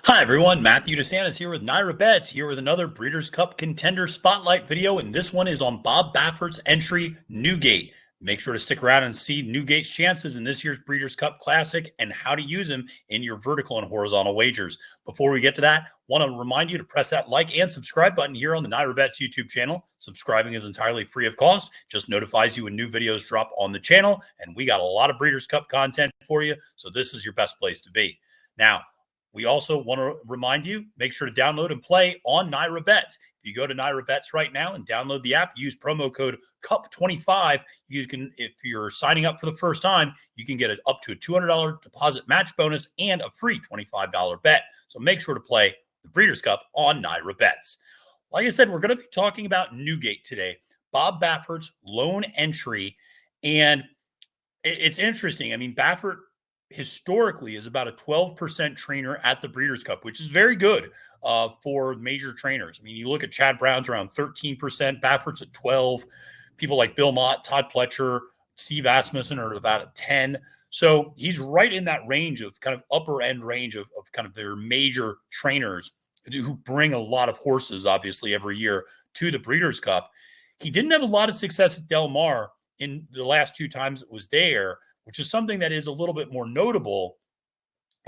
Hi everyone, Matthew DeSantis here with NYRA Bets, here with another Breeders' Cup Contender Spotlight video, and this one is on Bob Baffert's entry, Newgate. Make sure to stick around and see Newgate's chances in this year's Breeders' Cup Classic and how to use them in your vertical and horizontal wagers. Before we get to that, want to remind you to press that like and subscribe button here on the NYRA Bets YouTube channel. Subscribing is entirely free of cost, just notifies you when new videos drop on the channel, and we got a lot of Breeders' Cup content for you, so this is your best place to be. Now, we also want to remind you, make sure to download and play on NYRA Bets. If you go to NYRA Bets right now and download the app, use promo code CUP25. You can, if you're signing up for the first time, you can get up to a $200 deposit match bonus and a free $25 bet. So make sure to play the Breeders' Cup on NYRA Bets. Like I said, we're going to be talking about Newgate today, Bob Baffert's lone entry. And it's interesting. I mean, Baffert historically is about a 12% trainer at the Breeders' Cup, which is very good for major trainers. I mean, you look at Chad Brown's around 13%, Baffert's at 12. People like Bill Mott, Todd Pletcher, Steve Asmussen are about a 10. So he's right in that range of kind of upper end range of kind of their major trainers who bring a lot of horses, obviously, every year to the Breeders' Cup. He didn't have a lot of success at Del Mar in the last two times it was there, which is something that is a little bit more notable.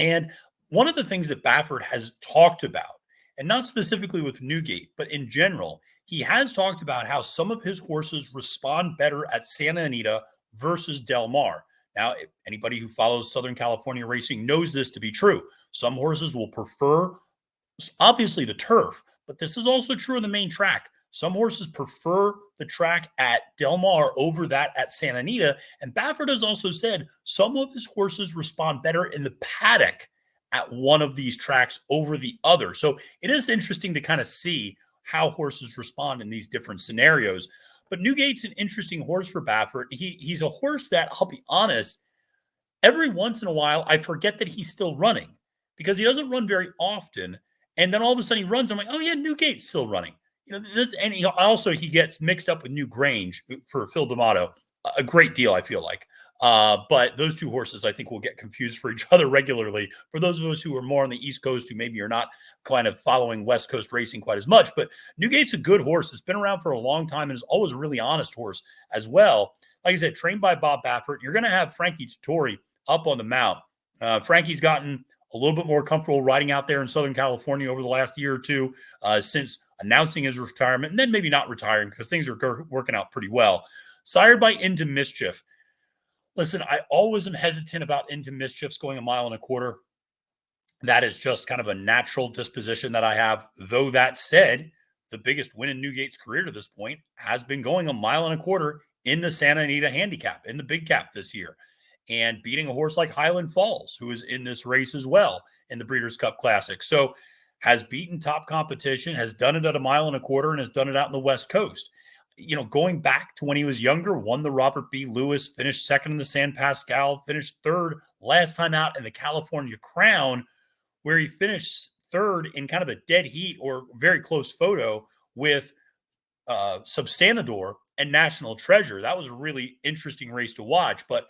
And one of the things that Baffert has talked about, and not specifically with Newgate, but in general, he has talked about how some of his horses respond better at Santa Anita versus Del Mar. Now, anybody who follows Southern California racing knows this to be true. Some horses will prefer, obviously, the turf, but this is also true on the main track. Some horses prefer the track at Del Mar over that at Santa Anita. And Baffert has also said some of his horses respond better in the paddock at one of these tracks over the other. So it is interesting to kind of see how horses respond in these different scenarios. But Newgate's an interesting horse for Baffert. He's a horse that, I'll be honest, every once in a while, I forget that he's still running because he doesn't run very often. And then all of a sudden he runs. I'm like, oh yeah, Newgate's still running. You know, and he gets mixed up with New Grange for Phil D'Amato. A great deal, I feel like. But those two horses, I think, will get confused for each other regularly. For those of us who are more on the East Coast, who maybe are not kind of following West Coast racing quite as much. But Newgate's a good horse. It's been around for a long time and is always a really honest horse as well. Like I said, trained by Bob Baffert. You're going to have Frankie Dettori up on the mount. Frankie's gotten a little bit more comfortable riding out there in Southern California over the last year or two since announcing his retirement, and then maybe not retiring because things are working out pretty well. Sired by Into Mischief. Listen, I always am hesitant about Into Mischiefs going 1.25 miles. That is just kind of a natural disposition that I have. Though that said, the biggest win in Newgate's career to this point has been going 1.25 miles in the Santa Anita Handicap, in the big cap this year, and beating a horse like Highland Falls, who is in this race as well in the Breeders' Cup Classic. So has beaten top competition, has done it at 1.25 miles, and has done it out in the West Coast. You know, going back to when he was younger, won the Robert B. Lewis, finished second in the San Pascal, finished third last time out in the California Crown, where he finished third in kind of a dead heat or very close photo with Substanador and National Treasure. That was a really interesting race to watch. But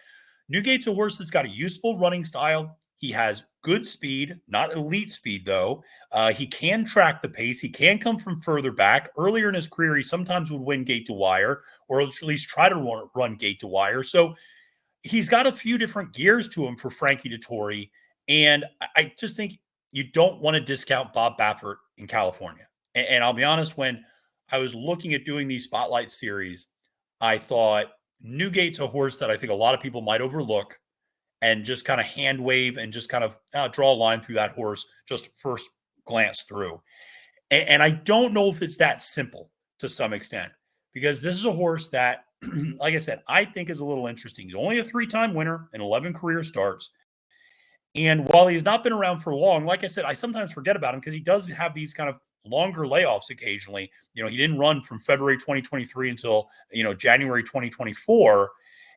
Newgate's a horse that's got a useful running style. He has good speed, not elite speed, though. He can track the pace. He can come from further back. Earlier in his career, he sometimes would win gate to wire, or at least try to run gate to wire. So he's got a few different gears to him for Frankie Dettori. And I just think you don't want to discount Bob Baffert in California. And I'll be honest, when I was looking at doing these spotlight series, I thought Newgate's a horse that I think a lot of people might overlook and just kind of hand wave and just kind of draw a line through that horse just first glance through. And I don't know if it's that simple to some extent, because this is a horse that, like I said, I think is a little interesting. He's only a 3-time winner and 11 career starts. And while he's not been around for long, like I said, I sometimes forget about him because he does have these kind of longer layoffs occasionally. You know, he didn't run from February 2023 until, January 2024.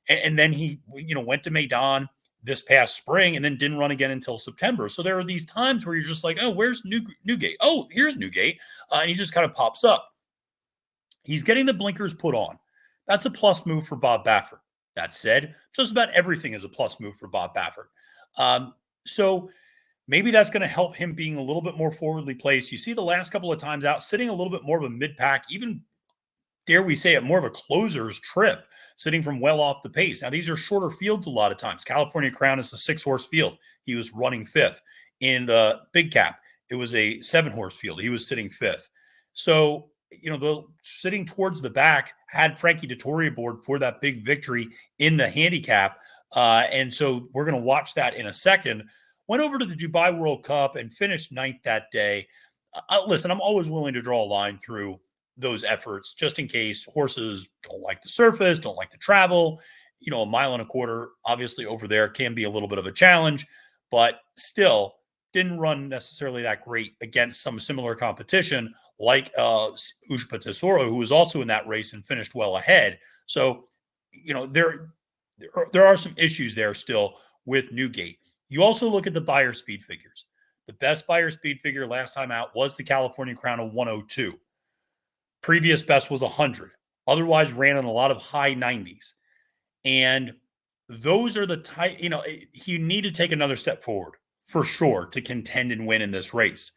And then he, went to Maidan this past spring and then didn't run again until September. So there are these times where you're just like, oh, where's Newgate? Oh, here's Newgate. And he just kind of pops up. He's getting the blinkers put on. That's a plus move for Bob Baffert. That said, just about everything is a plus move for Bob Baffert. So maybe that's going to help him being a little bit more forwardly placed. You see the last couple of times out, sitting a little bit more of a mid-pack, even dare we say it, more of a closer's trip, sitting from well off the pace. Now, these are shorter fields a lot of times. California Crown is a 6-horse field. He was running fifth. In the Big Cap, it was a 7-horse field. He was sitting fifth. So, the sitting towards the back had Frankie Dettori aboard for that big victory in the handicap. And so we're going to watch that in a second. Went over to the Dubai World Cup and finished ninth that day. Listen, I'm always willing to draw a line through those efforts just in case horses don't like the surface, don't like the travel. A mile and a quarter, obviously, over there can be a little bit of a challenge, but still didn't run necessarily that great against some similar competition like Ushpa Tesoro, who was also in that race and finished well ahead. So, there are some issues there still with Newgate. You also look at the buyer speed figures. The best buyer speed figure last time out was the California Crown of 102. Previous best was 100. Otherwise ran in a lot of high 90s. And those are the type, you need to take another step forward for sure to contend and win in this race.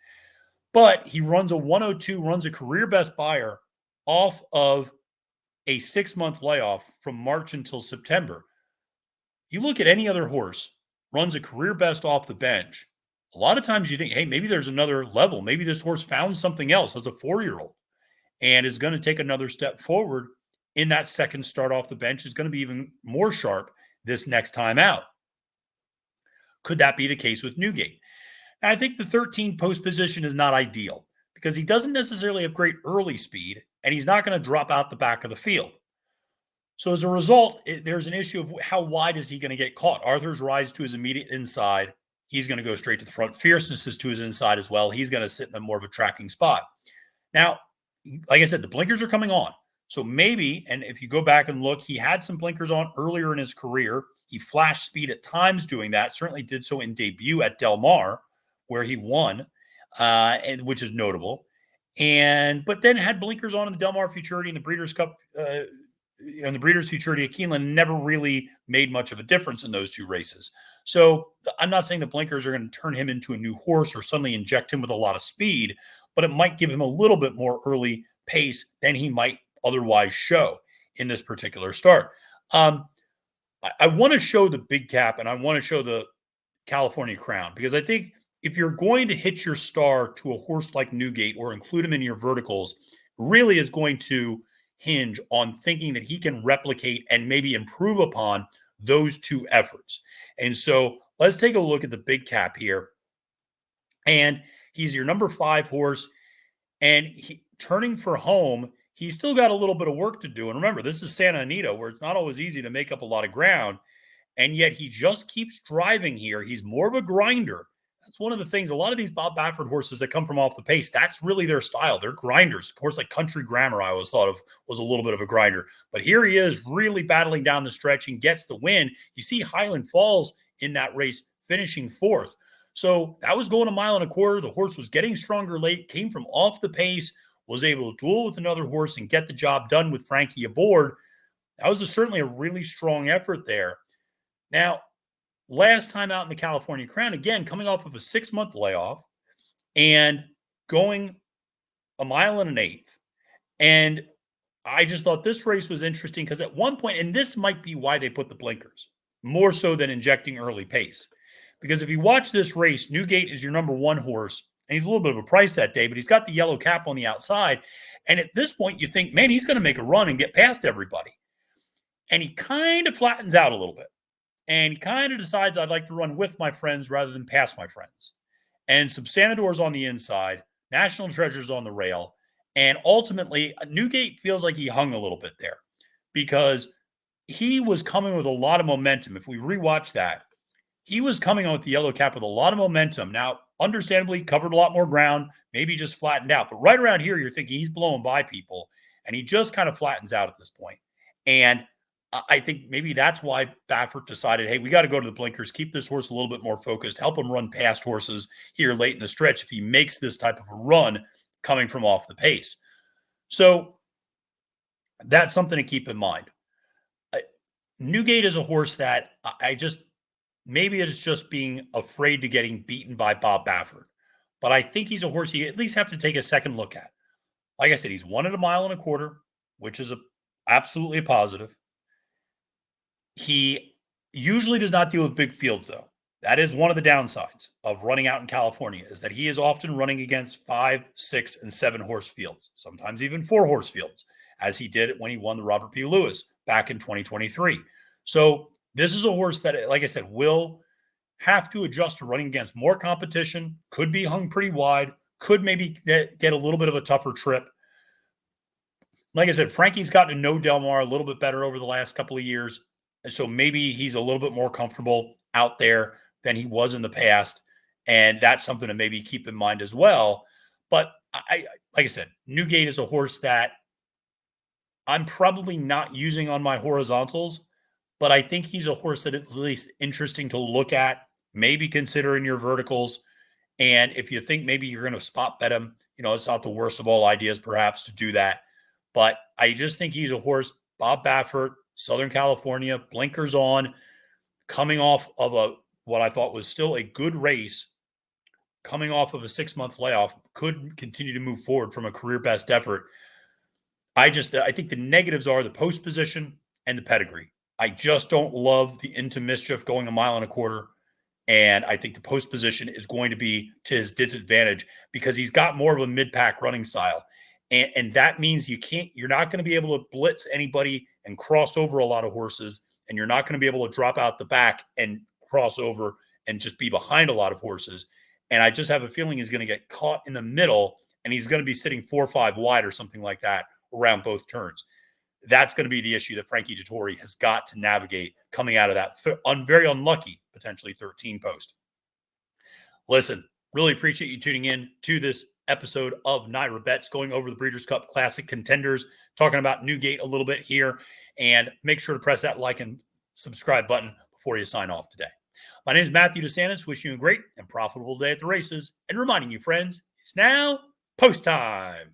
But he runs a 102, runs a career best buyer off of a 6-month layoff from March until September. You look at any other horse, runs a career best off the bench. A lot of times you think, hey, maybe there's another level. Maybe this horse found something else as a 4-year-old and is going to take another step forward in that second start off the bench, is going to be even more sharp this next time out. Could that be the case with Newgate? Now, I think the 13 post position is not ideal because he doesn't necessarily have great early speed and he's not going to drop out the back of the field. So as a result, there's an issue of how wide is he going to get caught. Arthur's rise to his immediate inside. He's going to go straight to the front. Fierceness is to his inside as well. He's going to sit in a more of a tracking spot. Now, like I said, the blinkers are coming on. So maybe, and if you go back and look, he had some blinkers on earlier in his career. He flashed speed at times doing that. Certainly did so in debut at Del Mar, where he won, and which is notable. But then had blinkers on in the Del Mar Futurity and the Breeders' Cup, and the Breeders' Futurity at Keeneland, never really made much of a difference in those two races. So I'm not saying the blinkers are going to turn him into a new horse or suddenly inject him with a lot of speed, but it might give him a little bit more early pace than he might otherwise show in this particular start. I want to show the Big Cap and I want to show the California Crown because I think if you're going to hit your star to a horse like Newgate or include him in your verticals, really is going to hinge on thinking that he can replicate and maybe improve upon those two efforts. And so let's take a look at the Big Cap here. And he's your number 5 horse. And turning for home, he's still got a little bit of work to do. And remember, this is Santa Anita, where it's not always easy to make up a lot of ground. And yet he just keeps driving here. He's more of a grinder. That's one of the things. A lot of these Bob Baffert horses that come from off the pace, that's really their style. They're grinders. Of course, like Country Grammar, I always thought of was a little bit of a grinder. But here he is really battling down the stretch and gets the win. You see Highland Falls in that race finishing 4th. So that was going a mile and a quarter. The horse was getting stronger late, came from off the pace, was able to duel with another horse and get the job done with Frankie aboard. That was certainly a really strong effort there. Now, last time out in the California Crown, again, coming off of a 6-month layoff and going a mile and an eighth. And I just thought this race was interesting because at one point, and this might be why they put the blinkers, more so than injecting early pace. Because if you watch this race, Newgate is your number 1 horse, and he's a little bit of a price that day, but he's got the yellow cap on the outside. And at this point, you think, man, he's going to make a run and get past everybody. And he kind of flattens out a little bit. And he kind of decides I'd like to run with my friends rather than past my friends. And Subsanador's on the inside, National Treasure's on the rail. And ultimately, Newgate feels like he hung a little bit there because he was coming with a lot of momentum. If we rewatch that, he was coming on with the yellow cap with a lot of momentum. Now, understandably, covered a lot more ground, maybe just flattened out. But right around here, you're thinking he's blowing by people. And he just kind of flattens out at this point. And I think maybe that's why Baffert decided, hey, we got to go to the blinkers, keep this horse a little bit more focused, help him run past horses here late in the stretch if he makes this type of a run coming from off the pace. So that's something to keep in mind. Newgate is a horse that maybe it's just being afraid to getting beaten by Bob Baffert. But I think he's a horse you at least have to take a second look at. Like I said, he's won at a mile and a quarter, which is absolutely a positive. He usually does not deal with big fields, though. That is one of the downsides of running out in California, is that he is often running against 5, 6, and 7 horse fields, sometimes even 4 horse fields, as he did when he won the Robert P. Lewis back in 2023. So this is a horse that, like I said, will have to adjust to running against more competition, could be hung pretty wide, could maybe get a little bit of a tougher trip. Like I said, Frankie's gotten to know Del Mar a little bit better over the last couple of years. And so maybe he's a little bit more comfortable out there than he was in the past. And that's something to maybe keep in mind as well. But like I said, Newgate is a horse that I'm probably not using on my horizontals, but I think he's a horse that is at least interesting to look at, maybe consider in your verticals. And if you think maybe you're going to spot bet him, it's not the worst of all ideas perhaps to do that. But I just think he's a horse, Bob Baffert, Southern California, blinkers on, coming off of what I thought was still a good race, coming off of a 6-month layoff, could continue to move forward from a career best effort. I think the negatives are the post position and the pedigree. I just don't love the into mischief going a mile and a quarter. And I think the post position is going to be to his disadvantage because he's got more of a mid-pack running style. And that means you're not going to be able to blitz anybody and cross over a lot of horses. And you're not going to be able to drop out the back and cross over and just be behind a lot of horses. And I just have a feeling he's going to get caught in the middle and he's going to be sitting 4 or 5 wide or something like that around both turns. That's going to be the issue that Frankie Dettori has got to navigate coming out of that very unlucky, potentially 13 post. Listen, really appreciate you tuning in to this episode of NYRA Bets, going over the Breeders' Cup Classic contenders, talking about Newgate a little bit here, and make sure to press that like and subscribe button before you sign off today. My name is Matthew DeSantis, wishing you a great and profitable day at the races, and reminding you, friends, it's now post time.